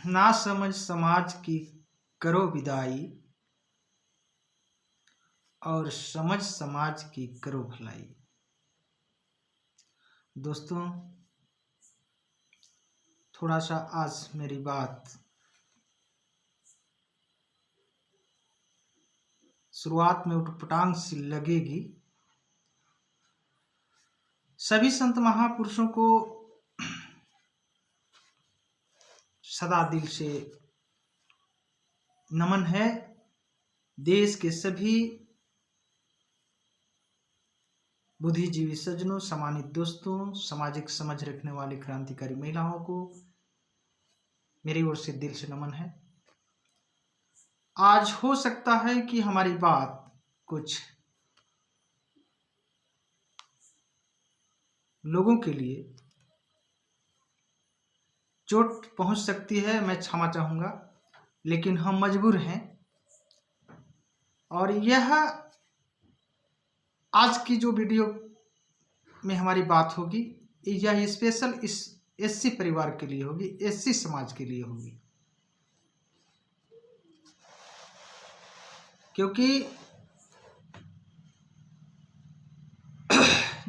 ना समझ समाज की करो विदाई और समझ समाज की करो भलाई। दोस्तों, थोड़ा सा आज मेरी बात शुरुआत में उटपटांग सी लगेगी। सभी संत महापुरुषों को सदा दिल से नमन है। देश के सभी बुद्धिजीवी सज्जनों, सम्मानित दोस्तों, सामाजिक समझ रखने वाली क्रांतिकारी महिलाओं को मेरी ओर से दिल से नमन है। आज हो सकता है कि हमारी बात कुछ लोगों के लिए चोट पहुंच सकती है, मैं क्षमा चाहूंगा, लेकिन हम मजबूर हैं। और यह आज की जो वीडियो में हमारी बात होगी, यह स्पेशल इस एससी परिवार के लिए होगी, एससी समाज के लिए होगी। क्योंकि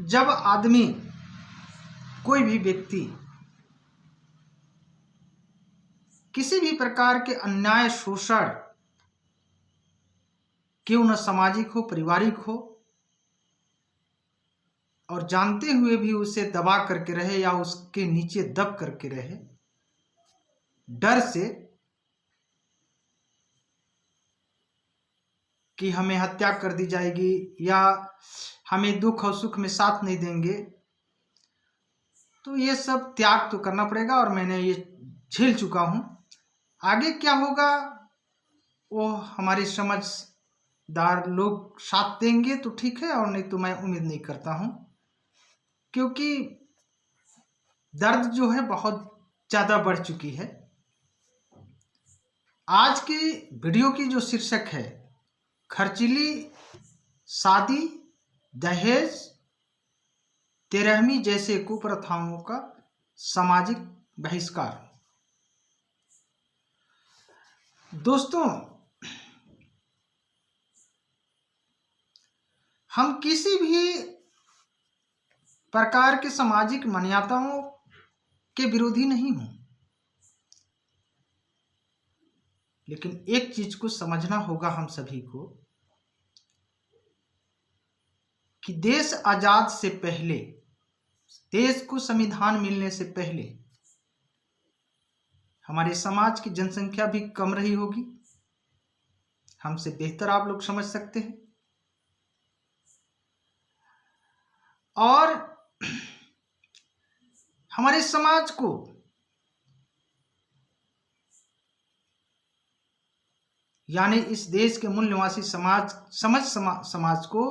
जब आदमी, कोई भी व्यक्ति किसी भी प्रकार के अन्याय, शोषण, क्यों न सामाजिक हो, पारिवारिक हो, और जानते हुए भी उसे दबा करके रहे या उसके नीचे दब करके रहे, डर से कि हमें हत्या कर दी जाएगी या हमें दुख और सुख में साथ नहीं देंगे, तो ये सब त्याग तो करना पड़ेगा। और मैंने ये झेल चुका हूं। आगे क्या होगा वो हमारे समझदार लोग साथ देंगे तो ठीक है, और नहीं तो मैं उम्मीद नहीं करता हूं। क्योंकि दर्द जो है बहुत ज्यादा बढ़ चुकी है। आज की वीडियो की जो शीर्षक है, खर्चीली शादी, दहेज, तेरहवीं जैसे कुप्रथाओं का सामाजिक बहिष्कार। दोस्तों, हम किसी भी प्रकार के सामाजिक मान्यताओं के विरोधी नहीं हूं, लेकिन एक चीज को समझना होगा हम सभी को कि देश आजाद से पहले, देश को संविधान मिलने से पहले हमारे समाज की जनसंख्या भी कम रही होगी। हमसे बेहतर आप लोग समझ सकते हैं। और हमारे समाज को यानी इस देश के मूल निवासी समाज को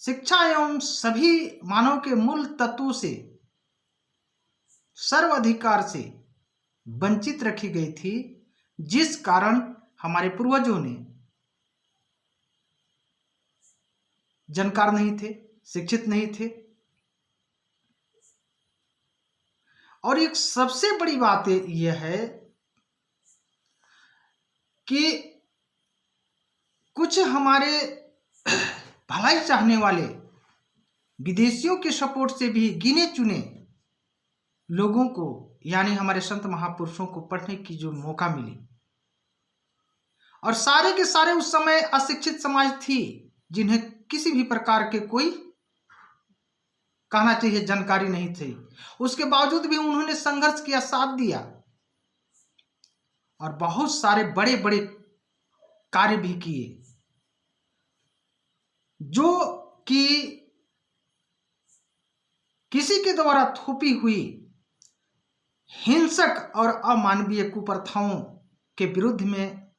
शिक्षा एवं सभी मानव के मूल तत्वों से, सर्वाधिकार से वंचित रखी गई थी, जिस कारण हमारे पूर्वजों ने जानकार नहीं थे, शिक्षित नहीं थे। और एक सबसे बड़ी बात यह है कि कुछ हमारे भलाई चाहने वाले विदेशियों के सपोर्ट से भी गिने चुने लोगों को, यानी हमारे संत महापुरुषों को पढ़ने की जो मौका मिली, और सारे के सारे उस समय अशिक्षित समाज थी, जिन्हें किसी भी प्रकार के कोई कहना चाहिए जानकारी नहीं थी। उसके बावजूद भी उन्होंने संघर्ष किया, साथ दिया, और बहुत सारे बड़े बड़े कार्य भी किए, जो कि किसी के द्वारा थोपी हुई हिंसक और अमानवीय कुप्रथाओं के विरुद्ध में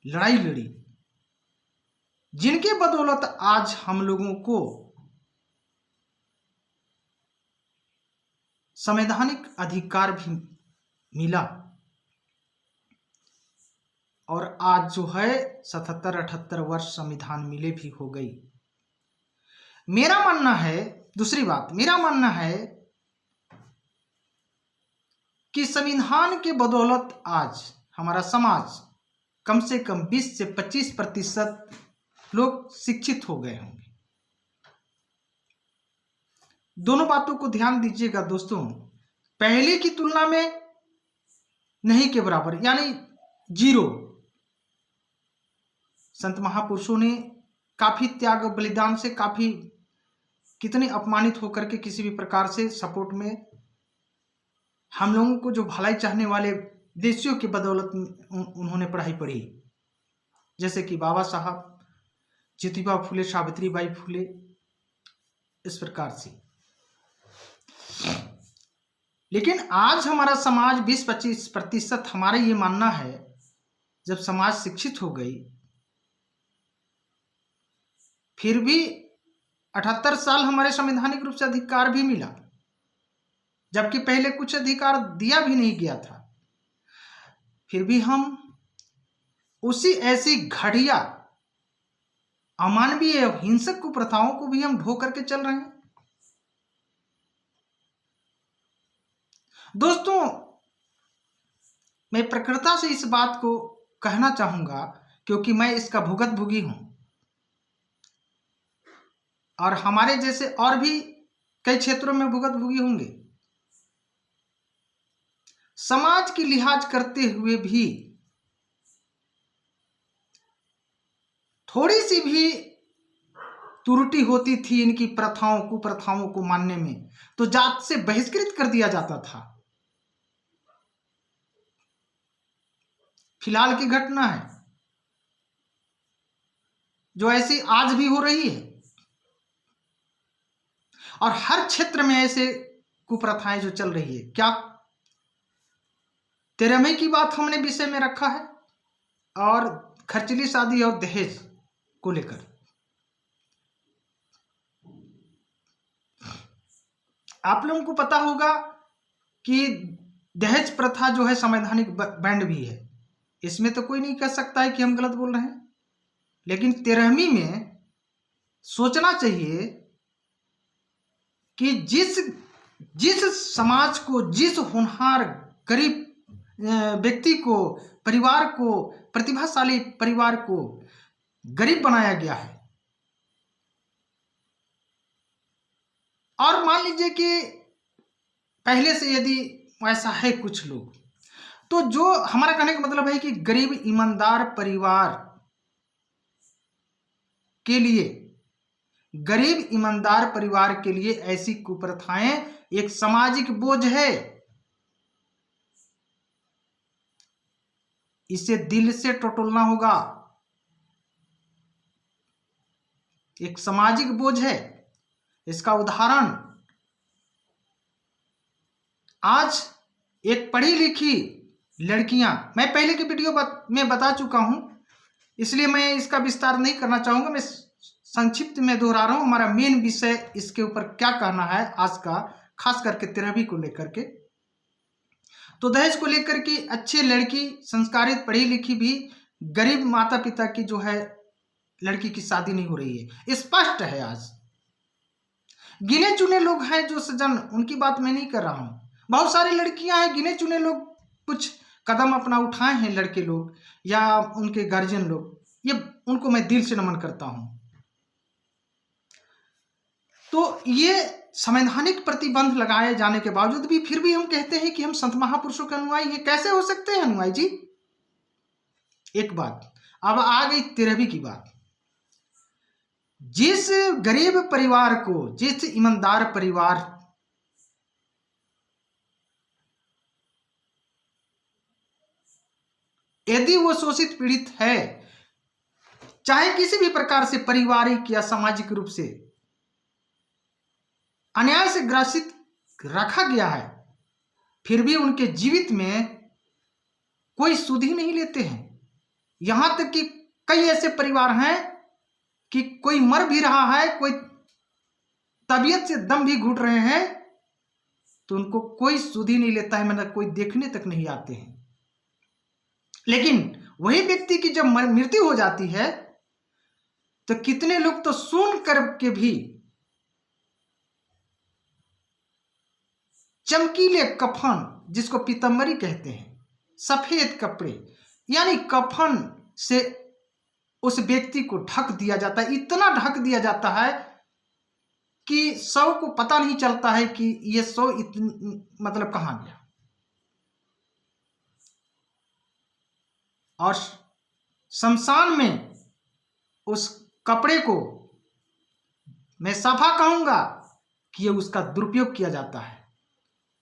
लड़ाई लड़ी, जिनके बदौलत आज हम लोगों को संवैधानिक अधिकार भी मिला। और आज जो है 77-78 वर्ष संविधान मिले भी हो गई। मेरा मानना है, दूसरी बात, मेरा मानना है कि संविधान के बदौलत आज हमारा समाज कम से कम 20 से 25% लोग शिक्षित हो गए होंगे। दोनों बातों को ध्यान दीजिएगा दोस्तों, पहले की तुलना में नहीं के बराबर, यानी जीरो। संत महापुरुषों ने काफी त्याग बलिदान से, काफी कितने अपमानित होकर के किसी भी प्रकार से सपोर्ट में हम लोगों को, जो भलाई चाहने वाले देशियों की बदौलत उन्होंने पढ़ाई पढ़ी, जैसे कि बाबा साहब, ज्योतिबा फुले, सावित्रीबाई फुले, इस प्रकार से। लेकिन आज हमारा समाज 20-25% हमारा ये मानना है, जब समाज शिक्षित हो गई, फिर भी 78 साल हमारे संवैधानिक रूप से अधिकार भी मिला, जबकि पहले कुछ अधिकार दिया भी नहीं गया था। फिर भी हम उसी ऐसी घटिया, अमानवीय, हिंसक कुप्रथाओं को भी हम ढो करके चल रहे हैं। दोस्तों, मैं प्रकृता से इस बात को कहना चाहूंगा, क्योंकि मैं इसका भुगी हूं, और हमारे जैसे और भी कई क्षेत्रों में भुगी होंगे। समाज की लिहाज करते हुए भी थोड़ी सी भी त्रुटि होती थी इनकी प्रथाओं, कुप्रथाओं को मानने में, तो जात से बहिष्कृत कर दिया जाता था। फिलहाल की घटना है जो ऐसी आज भी हो रही है, और हर क्षेत्र में ऐसे कुप्रथाएं जो चल रही है। क्या 13 मई की बात हमने विषय में रखा है, और खर्चीली शादी और दहेज को लेकर आप लोगों को पता होगा कि दहेज प्रथा जो है संवैधानिक बैंड भी है, इसमें तो कोई नहीं कह सकता है कि हम गलत बोल रहे हैं। लेकिन 13वीं में सोचना चाहिए कि जिस समाज को, जिस होनहार गरीब व्यक्ति को, परिवार को, प्रतिभाशाली परिवार को गरीब बनाया गया है, और मान लीजिए कि पहले से यदि ऐसा है कुछ लोग, तो जो हमारा कहने का मतलब है कि गरीब ईमानदार परिवार के लिए, गरीब ईमानदार परिवार के लिए ऐसी कुप्रथाएं एक सामाजिक बोझ है। इसे दिल से टटोलना होगा। एक सामाजिक बोझ है। इसका उदाहरण आज एक पढ़ी लिखी लड़कियां, मैं पहले की वीडियो में बता चुका हूं, इसलिए मैं इसका विस्तार नहीं करना चाहूंगा। मैं संक्षिप्त में दोहरा रहा हूं। हमारा मेन विषय इसके ऊपर क्या कहना है आज का, खास करके 13वीं को लेकर के। तो दहेज को लेकर के अच्छे लड़की, संस्कारित, पढ़ी लिखी भी गरीब माता पिता की जो है लड़की की शादी नहीं हो रही है, स्पष्ट है। आज गिने चुने लोग हैं जो सज्जन, उनकी बात मैं नहीं कर रहा हूं। बहुत सारी लड़कियां हैं, गिने चुने लोग कुछ कदम अपना उठाए हैं, लड़के लोग या उनके गार्जियन लोग, ये उनको मैं दिल से नमन करता हूं। तो ये संवैधानिक प्रतिबंध लगाए जाने के बावजूद भी फिर भी हम कहते हैं कि हम संत महापुरुषों के अनुयायी हैं। कैसे हो सकते हैं अनुयायी जी? एक बात, अब आ गई 13वीं की बात। जिस गरीब परिवार को, जिस ईमानदार परिवार यदि वो शोषित पीड़ित है, चाहे किसी भी प्रकार से पारिवारिक या सामाजिक रूप से अन्याय से ग्रसित रखा गया है, फिर भी उनके जीवित में कोई सुध ही नहीं लेते हैं। यहां तक कि कई ऐसे परिवार हैं कि कोई मर भी रहा है, कोई तबीयत से दम भी घुट रहे हैं, तो उनको कोई सुध ही नहीं लेता है, मतलब कोई देखने तक नहीं आते हैं। लेकिन वही व्यक्ति की जब मृत्यु हो जाती है, तो कितने लोग तो सुन करके भी चमकीले कफन, जिसको पीतम्बरी कहते हैं, सफेद कपड़े, यानी कफन से उस व्यक्ति को ढक दिया जाता है। इतना ढक दिया जाता है कि शव को पता नहीं चलता है कि ये शव मतलब कहाँ गया। और शमशान में उस कपड़े को मैं सफा कहूंगा कि ये उसका दुरुपयोग किया जाता है।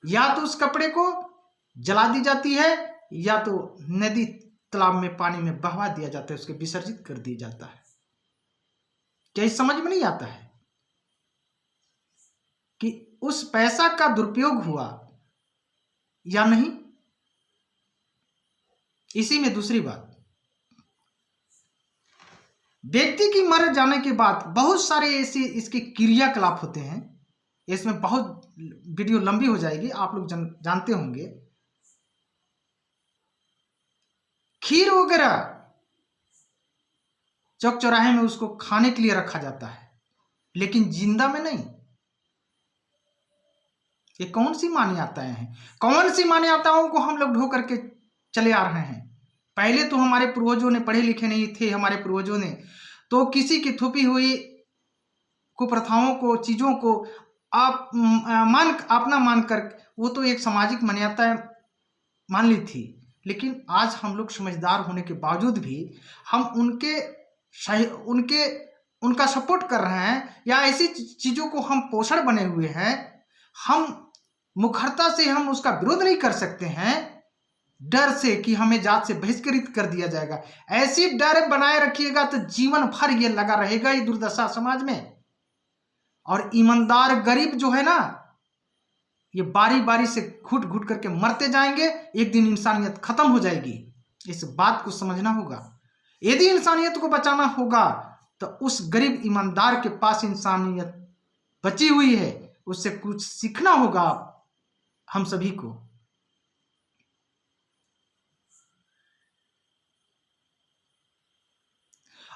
या तो उस कपड़े को जला दी जाती है, या तो नदी तालाब में पानी में बहवा दिया जाता है, उसके विसर्जित कर दिया जाता है। क्या इस समझ में नहीं आता है कि उस पैसा का दुरुपयोग हुआ या नहीं? इसी में दूसरी बात, व्यक्ति की मर जाने के बाद बहुत सारे ऐसे इसके क्रियाकलाप होते हैं। इसमें बहुत वीडियो लंबी हो जाएगी, आप लोग जानते होंगे। खीर वगैरह चौक चौराहे में उसको खाने के लिए रखा जाता है, लेकिन जिंदा में नहीं। ये कौन सी मान्यताएं हैं? कौन सी मान्यताओं को हम लोग ढो करके चले आ रहे हैं? पहले तो हमारे पूर्वजों ने पढ़े लिखे नहीं थे, हमारे पूर्वजों ने तो किसी की थोपी हुई कुप्रथाओं को, चीजों को आप अपना मानकर वो तो एक सामाजिक मान्यता मान ली थी। लेकिन आज हम लोग समझदार होने के बावजूद भी हम उनका सपोर्ट कर रहे हैं, या ऐसी चीजों को हम पोषण बने हुए हैं। हम मुखरता से हम उसका विरोध नहीं कर सकते हैं, डर से कि हमें जात से बहिष्कृत कर दिया जाएगा। ऐसी डर बनाए रखिएगा तो जीवन भर ये लगा रहेगा, ये दुर्दशा समाज में। और ईमानदार गरीब जो है ना, ये बारी बारी से घुट घुट करके मरते जाएंगे। एक दिन इंसानियत खत्म हो जाएगी, इस बात को समझना होगा। यदि इंसानियत को बचाना होगा तो उस गरीब ईमानदार के पास इंसानियत बची हुई है, उससे कुछ सीखना होगा हम सभी को।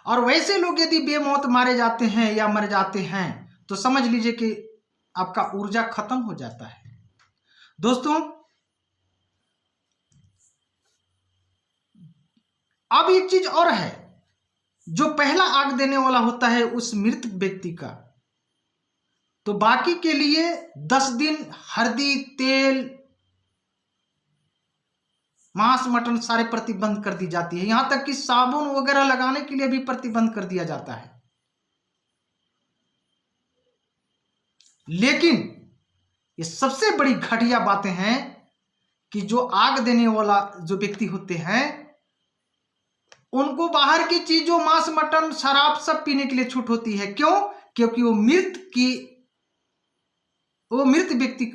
और वैसे लोग यदि बेमौत मारे जाते हैं या मर जाते हैं तो समझ लीजिए कि आपका ऊर्जा खत्म हो जाता है। दोस्तों, अब एक चीज और है, जो पहला आग देने वाला होता है उस मृत व्यक्ति का, तो बाकी के लिए 10 दिन हल्दी, तेल, मांस, मटन सारे प्रतिबंध कर दी जाती है। यहां तक कि साबुन वगैरह लगाने के लिए भी प्रतिबंध कर दिया जाता है। लेकिन ये सबसे बड़ी घटिया बातें हैं कि जो आग देने वाला जो व्यक्ति होते हैं उनको बाहर की चीजों, मांस, मटन, शराब सब पीने के लिए छूट होती है। क्यों? क्योंकि वो मृत व्यक्ति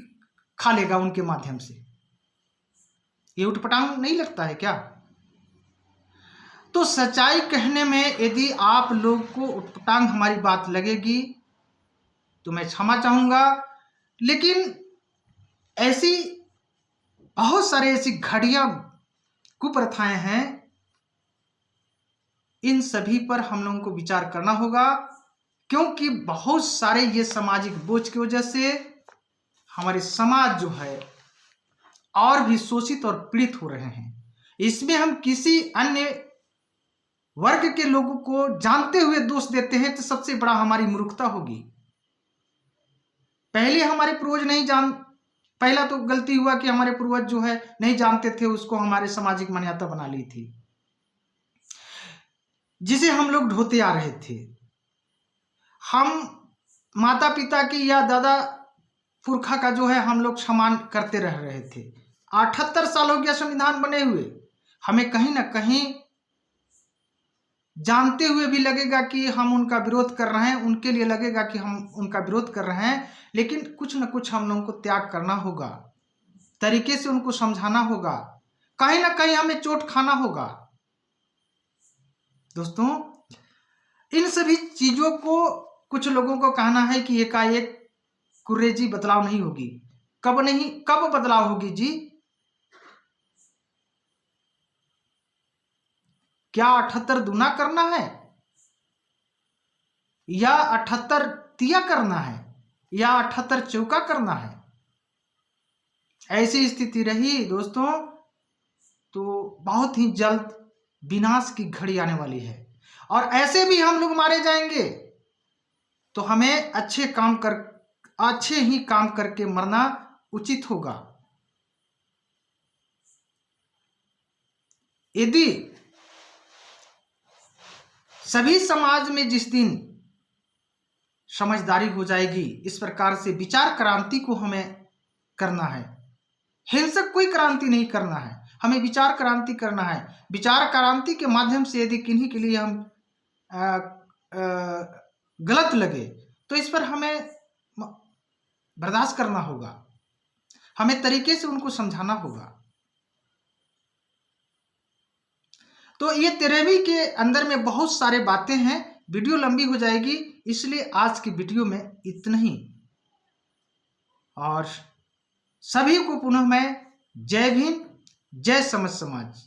खा लेगा उनके माध्यम से। ये उटपटांग नहीं लगता है क्या? तो सच्चाई कहने में यदि आप लोग को उटपटांग हमारी बात लगेगी तो मैं क्षमा चाहूंगा, लेकिन ऐसी बहुत सारे ऐसी घटिया कुप्रथाएं हैं, इन सभी पर हम लोगों को विचार करना होगा। क्योंकि बहुत सारे ये सामाजिक बोझ की वजह से हमारे समाज जो है और भी शोषित और पीड़ित हो रहे हैं। इसमें हम किसी अन्य वर्ग के लोगों को जानते हुए दोष देते हैं तो सबसे बड़ा हमारी मूर्खता होगी। पहले हमारे पूर्वज पहला तो गलती हुआ कि हमारे पूर्वज जो है नहीं जानते थे, उसको हमारे सामाजिक मान्यता बना ली थी, जिसे हम लोग ढोते आ रहे थे। हम माता पिता की या दादा पुरखा का जो है हम लोग सम्मान करते रह रहे थे। 78 साल हो गया संविधान बने हुए, हमें कहीं ना कहीं जानते हुए भी लगेगा कि हम उनका विरोध कर रहे हैं, उनके लिए लगेगा कि हम उनका विरोध कर रहे हैं। लेकिन कुछ न कुछ हम लोगों को त्याग करना होगा, तरीके से उनको समझाना होगा, कहीं ना कहीं हमें चोट खाना होगा। दोस्तों, इन सभी चीजों को कुछ लोगों को कहना है कि एकाएक कुर्रेजी बदलाव नहीं होगी। कब बदलाव होगी जी? क्या 78 दूना करना है, या 78 तिया करना है, या 78 चौका करना है? ऐसी स्थिति रही दोस्तों तो बहुत ही जल्द विनाश की घड़ी आने वाली है। और ऐसे भी हम लोग मारे जाएंगे तो हमें अच्छे ही काम करके मरना उचित होगा। यदि सभी समाज में जिस दिन समझदारी हो जाएगी, इस प्रकार से विचार क्रांति को हमें करना है। हिंसक कोई क्रांति नहीं करना है, हमें विचार क्रांति करना है। विचार क्रांति के माध्यम से यदि किन्हीं के लिए हम गलत लगे तो इस पर हमें बर्दाश्त करना होगा, हमें तरीके से उनको समझाना होगा। तो ये 13वीं के अंदर में बहुत सारे बातें हैं, वीडियो लंबी हो जाएगी, इसलिए आज की वीडियो में इतना ही। और सभी को पुनः मैं जय भीम, जय समझ समाज।